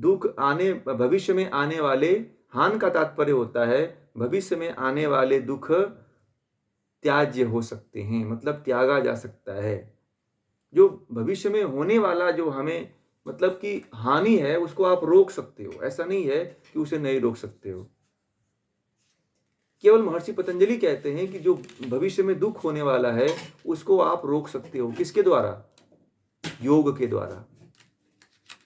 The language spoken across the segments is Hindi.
दुख आने भविष्य में आने वाले, हान का तात्पर्य होता है भविष्य में आने वाले दुख त्याज्य हो सकते हैं, मतलब त्यागा जा सकता है। जो भविष्य में होने वाला जो हमें मतलब कि हानि है उसको आप रोक सकते हो, ऐसा नहीं है कि उसे नहीं रोक सकते हो। केवल महर्षि पतंजलि कहते हैं कि जो भविष्य में दुख होने वाला है उसको आप रोक सकते हो, किसके द्वारा? योग के द्वारा।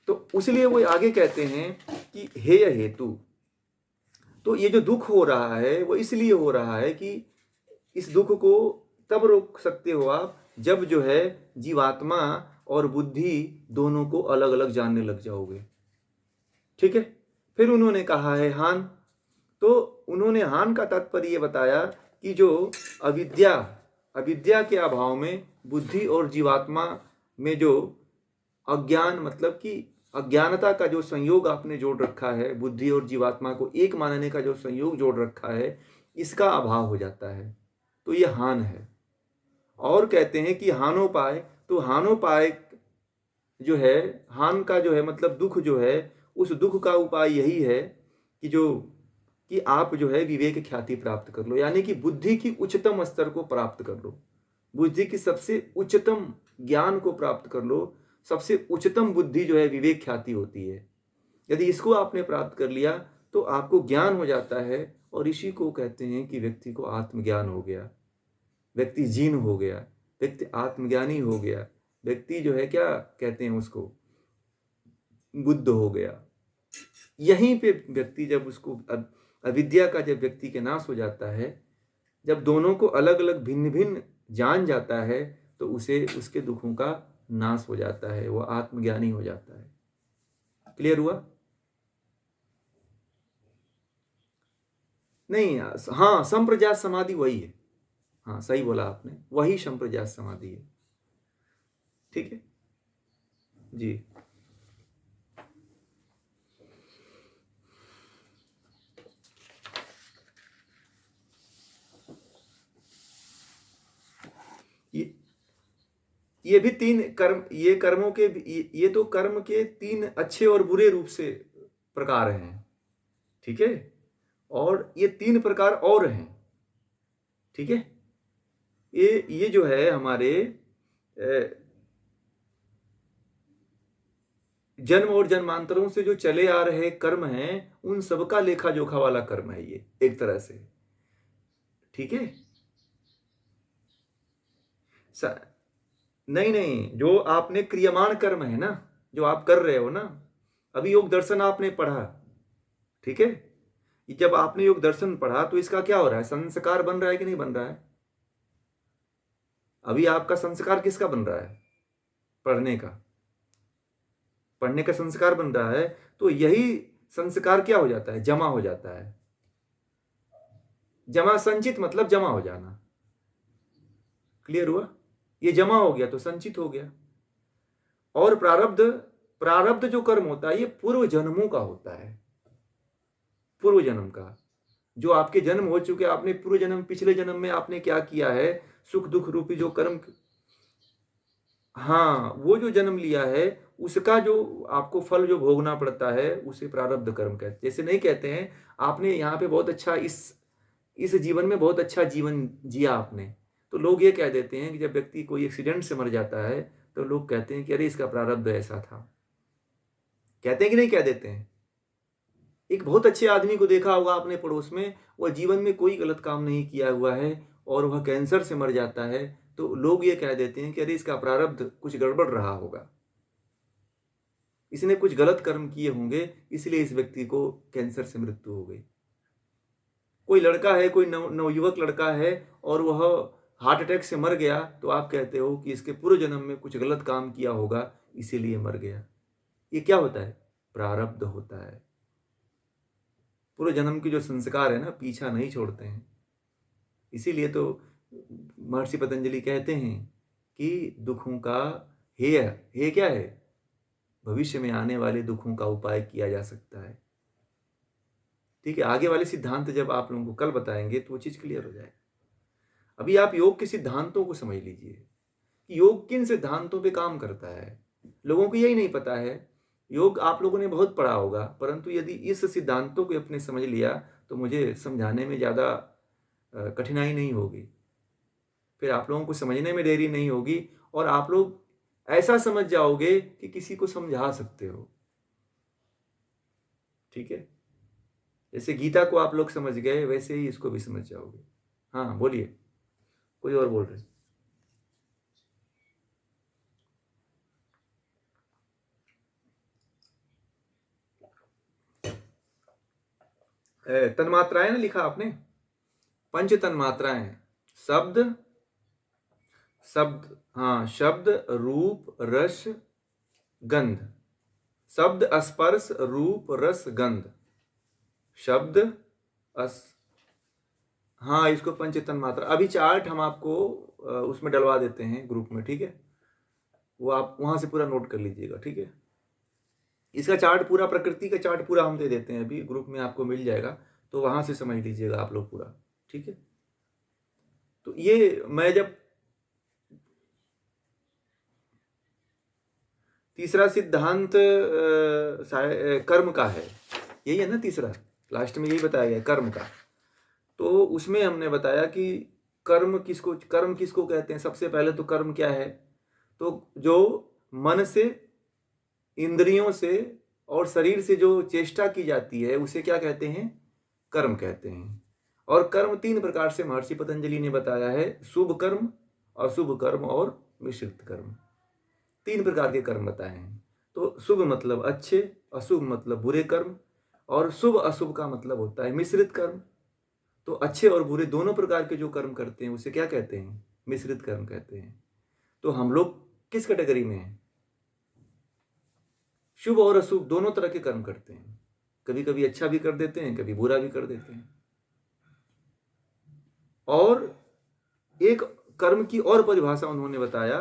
तो उसलिए वो आगे कहते हैं कि हेय हेतु, तो ये जो दुख हो रहा है वो इसलिए हो रहा है कि इस दुख को तब रोक सकते हो आप जब जो है जीवात्मा और बुद्धि दोनों को अलग अलग जानने लग जाओगे। ठीक है। फिर उन्होंने कहा है हान, तो उन्होंने हान का तात्पर्य ये बताया कि जो अविद्या, अविद्या के अभाव में बुद्धि और जीवात्मा में जो अज्ञान, मतलब कि अज्ञानता का जो संयोग आपने जोड़ रखा है, बुद्धि और जीवात्मा को एक मानने का जो संयोग जोड़ रखा है, इसका अभाव हो जाता है, तो ये हान है। और कहते हैं कि हानोपाय, तो हानोपाय जो है, हान का जो है मतलब दुख जो है, उस दुख का उपाय यही है कि जो कि आप जो है विवेक ख्याति प्राप्त कर लो, यानी कि बुद्धि की उच्चतम स्तर को प्राप्त कर लो, बुद्धि की सबसे उच्चतम ज्ञान को प्राप्त कर लो। सबसे उच्चतम बुद्धि जो है विवेक ख्याति होती है। यदि इसको आपने प्राप्त कर लिया तो आपको ज्ञान हो जाता है, और इसी को कहते हैं कि व्यक्ति को आत्मज्ञान हो गया, व्यक्ति जीन हो गया, व्यक्ति आत्मज्ञानी हो गया, व्यक्ति जो है क्या कहते हैं उसको, बुद्ध हो गया। यहीं पे व्यक्ति जब उसको अविद्या का जब व्यक्ति के नाश हो जाता है, जब दोनों को अलग अलग भिन्न भिन्न जान जाता है, तो उसे उसके दुखों का नाश हो जाता है, वो आत्मज्ञानी हो जाता है। क्लियर हुआ? नहीं, हाँ, संप्रजात समाधि वही है। हाँ, सही बोला आपने, वही संप्रजात समाधि है। ठीक है जी। ये ये भी तीन कर्म, ये कर्मों के ये तो कर्म के तीन अच्छे और बुरे रूप से प्रकार हैं। ठीक है। और ये तीन प्रकार और हैं। ठीक है। ये जो है हमारे जन्म और जन्मांतरों से जो चले आ रहे कर्म हैं, उन सबका लेखा जोखा वाला कर्म है ये, एक तरह से। ठीक है। नहीं नहीं, जो आपने क्रियमाण कर्म है ना, जो आप कर रहे हो ना, अभी योग दर्शन आपने पढ़ा। ठीक है। जब आपने योग दर्शन पढ़ा तो इसका क्या हो रहा है, संस्कार बन रहा है कि नहीं बन रहा है? अभी आपका संस्कार किसका बन रहा है? पढ़ने का, पढ़ने का संस्कार बन रहा है। तो यही संस्कार क्या हो जाता है, जमा हो जाता है। जमा, संचित मतलब जमा हो जाना। क्लियर हुआ? ये जमा हो गया तो संचित हो गया। और प्रारब्ध, प्रारब्ध जो कर्म होता है ये पूर्व जन्मों का होता है, पूर्व जन्म का। जो आपके जन्म हो चुके, आपने पूर्व जन्म, पिछले जन्म में आपने क्या किया है, सुख दुख रूपी जो कर्म, हाँ, वो जो जन्म लिया है उसका जो आपको फल जो भोगना पड़ता है उसे प्रारब्ध कर्म कहते हैं। जैसे नहीं कहते हैं आपने यहाँ पे बहुत अच्छा इस जीवन में बहुत अच्छा जीवन जिया आपने, तो लोग ये कह देते हैं कि जब व्यक्ति कोई एक्सीडेंट से मर जाता है तो लोग कहते हैं कि अरे इसका प्रारब्ध ऐसा था। कहते हैं कि नहीं कह देते हैं? एक बहुत अच्छे आदमी को देखा होगा आपने पड़ोस में, वह जीवन में कोई गलत काम नहीं किया हुआ है और वह कैंसर से मर जाता है, तो लोग ये कह देते हैं कि अरे इसका प्रारब्ध कुछ गड़बड़ रहा होगा, इसने कुछ गलत कर्म किए होंगे, इसलिए इस व्यक्ति को कैंसर से मृत्यु हो गई। कोई लड़का है, कोई नवयुवक लड़का है और वह हार्ट अटैक से मर गया, तो आप कहते हो कि इसके पूर्व जन्म में कुछ गलत काम किया होगा इसीलिए मर गया। ये क्या होता है? प्रारब्ध होता है। पूर्व जन्म की जो संस्कार है ना, पीछा नहीं छोड़ते हैं। इसीलिए तो महर्षि पतंजलि कहते हैं कि दुखों का हेय, हेय क्या है? भविष्य में आने वाले दुखों का उपाय किया जा सकता है। ठीक है। आगे वाले सिद्धांत जब आप लोगों को कल बताएंगे तो वो चीज क्लियर हो जाएगी। अभी आप योग के सिद्धांतों को समझ लीजिए कि योग किन सिद्धांतों पे काम करता है। लोगों को यही नहीं पता है योग आप लोगों ने बहुत पढ़ा होगा, परंतु यदि इस सिद्धांतों को अपने समझ लिया तो मुझे समझाने में ज़्यादा कठिनाई नहीं होगी, फिर आप लोगों को समझने में देरी नहीं होगी और आप लोग ऐसा समझ जाओगे कि किसी को समझा सकते हो। ठीक है, जैसे गीता को आप लोग समझ गए वैसे ही इसको भी समझ जाओगे। हाँ बोलिए, कोई और बोल रहे? तन्मात्राएं ना लिखा आपने, पंच तन्मात्राएं, शब्द, शब्द, हाँ शब्द, रूप, रस, गंध। शब्द, स्पर्श, रूप, रस, गंध। शब्द, अस हाँ इसको पंच तन्मात्रा। अभी चार्ट हम आपको उसमें डलवा देते हैं ग्रुप में, ठीक है, वो आप वहां से पूरा नोट कर लीजिएगा। ठीक है, इसका चार्ट पूरा, प्रकृति का चार्ट पूरा हम दे देते हैं, अभी ग्रुप में आपको मिल जाएगा, तो वहां से समझ लीजिएगा आप लोग पूरा। ठीक है, तो ये मैं जब तीसरा सिद्धांत कर्म का है, यही है ना तीसरा, लास्ट में यही बताया गया कर्म का। तो उसमें हमने बताया कि कर्म किसको कहते हैं। सबसे पहले तो कर्म क्या है, तो जो मन से, इंद्रियों से और शरीर से जो चेष्टा की जाती है उसे क्या कहते हैं, कर्म कहते हैं। और कर्म तीन प्रकार से महर्षि पतंजलि ने बताया है, शुभ कर्म, अशुभ कर्म और मिश्रित कर्म। तीन प्रकार के कर्म बताए हैं। तो शुभ मतलब अच्छे, अशुभ मतलब बुरे कर्म, और शुभ अशुभ का मतलब होता है मिश्रित कर्म। तो अच्छे और बुरे दोनों प्रकार के जो कर्म करते हैं उसे क्या कहते हैं, मिश्रित कर्म कहते हैं। तो हम लोग किस कैटेगरी में हैं, शुभ और अशुभ दोनों तरह के कर्म करते हैं। कभी कभी अच्छा भी कर देते हैं, कभी बुरा भी कर देते हैं। और एक कर्म की और परिभाषा उन्होंने बताया,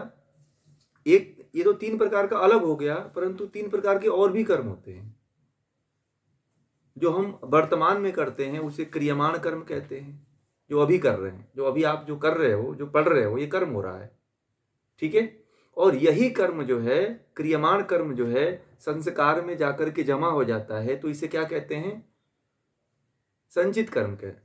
एक ये तो तीन प्रकार का अलग हो गया, परंतु तीन प्रकार के और भी कर्म होते हैं जो हम वर्तमान में करते हैं, उसे क्रियमाण कर्म कहते हैं। जो अभी कर रहे हैं, जो अभी आप जो कर रहे हो, जो पढ़ रहे हो, ये कर्म हो रहा है। ठीक है, और यही कर्म जो है, क्रियमाण कर्म जो है, संस्कार में जाकर के जमा हो जाता है, तो इसे क्या कहते हैं, संचित कर्म कहते,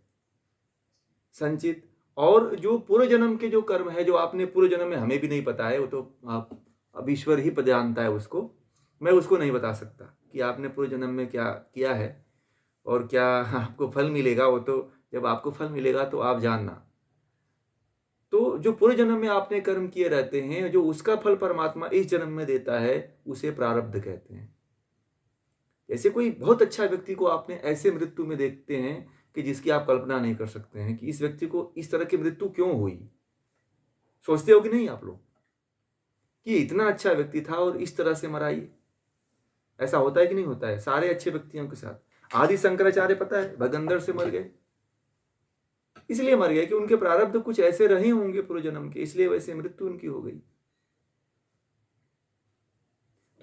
संचित। और जो पूर्व जन्म के जो कर्म है, जो आपने पूर्व जन्म में, हमें भी नहीं पता है, वो तो आप अब ईश्वर ही जानता है उसको, मैं उसको नहीं बता सकता कि आपने पूर्व जन्म में क्या किया है और क्या आपको फल मिलेगा। वो तो जब आपको फल मिलेगा तो आप जानना। तो जो पूर्व जन्म में आपने कर्म किए रहते हैं, जो उसका फल परमात्मा इस जन्म में देता है, उसे प्रारब्ध कहते हैं। जैसे कोई बहुत अच्छा व्यक्ति को आपने ऐसे मृत्यु में देखते हैं कि जिसकी आप कल्पना नहीं कर सकते हैं कि इस व्यक्ति को इस तरह की मृत्यु क्यों हुई। सोचते हो कि नहीं आप लोग कि इतना अच्छा व्यक्ति था और इस तरह से मरा ये? ऐसा होता है कि नहीं होता है सारे अच्छे व्यक्तियों के साथ? आदि शंकराचार्य पता है भगंदर से मर गए, इसलिए मर गए कि उनके प्रारब्ध कुछ ऐसे रहे होंगे पूर्व जन्म के, इसलिए वैसे मृत्यु उनकी हो गई।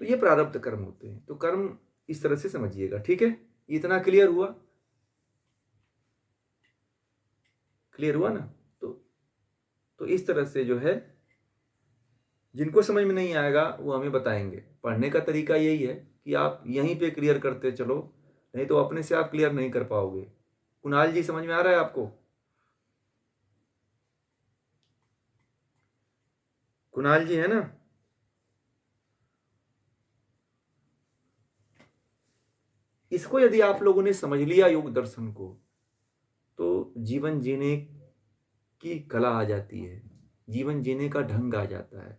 तो ये प्रारब्ध कर्म होते हैं। तो कर्म इस तरह से समझिएगा। ठीक है, इतना क्लियर हुआ? क्लियर हुआ ना? तो इस तरह से जो है, जिनको समझ में नहीं आएगा वो हमें बताएंगे। पढ़ने का तरीका यही है कि आप यहीं पे क्लियर करते चलो, नहीं तो अपने से आप क्लियर नहीं कर पाओगे। कुणाल जी समझ में आ रहा है आपको? कुणाल जी है ना? इसको यदि आप लोगों ने समझ लिया योग दर्शन को, तो जीवन जीने की कला आ जाती है, जीवन जीने का ढंग आ जाता है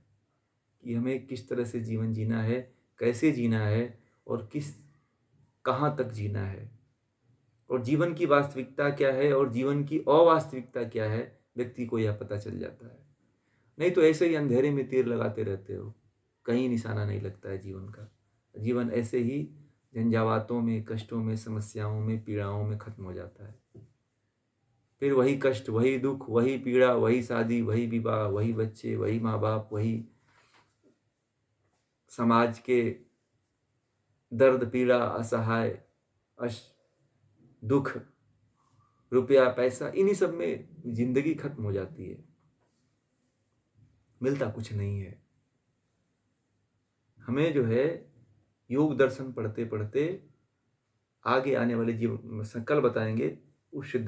कि हमें किस तरह से जीवन जीना है, कैसे जीना है और कहाँ तक जीना है, और जीवन की वास्तविकता क्या है और जीवन की अवास्तविकता क्या है, व्यक्ति को यह पता चल जाता है। नहीं तो ऐसे ही अंधेरे में तीर लगाते रहते हो, कहीं निशाना नहीं लगता है जीवन का। जीवन ऐसे ही झंझावातों में, कष्टों में, समस्याओं में, पीड़ाओं में खत्म हो जाता है। फिर वही कष्ट, वही दुख, वही पीड़ा, वही शादी, वही विवाह, वही बच्चे, वही माँ बाप, वही समाज के दर्द, पीड़ा, असहाय, दुख, रुपया, पैसा, इन्हीं सब में जिंदगी खत्म हो जाती है, मिलता कुछ नहीं है। हमें जो है योग दर्शन पढ़ते पढ़ते आगे आने वाले जीवन कल बताएंगे उस सिद्धांत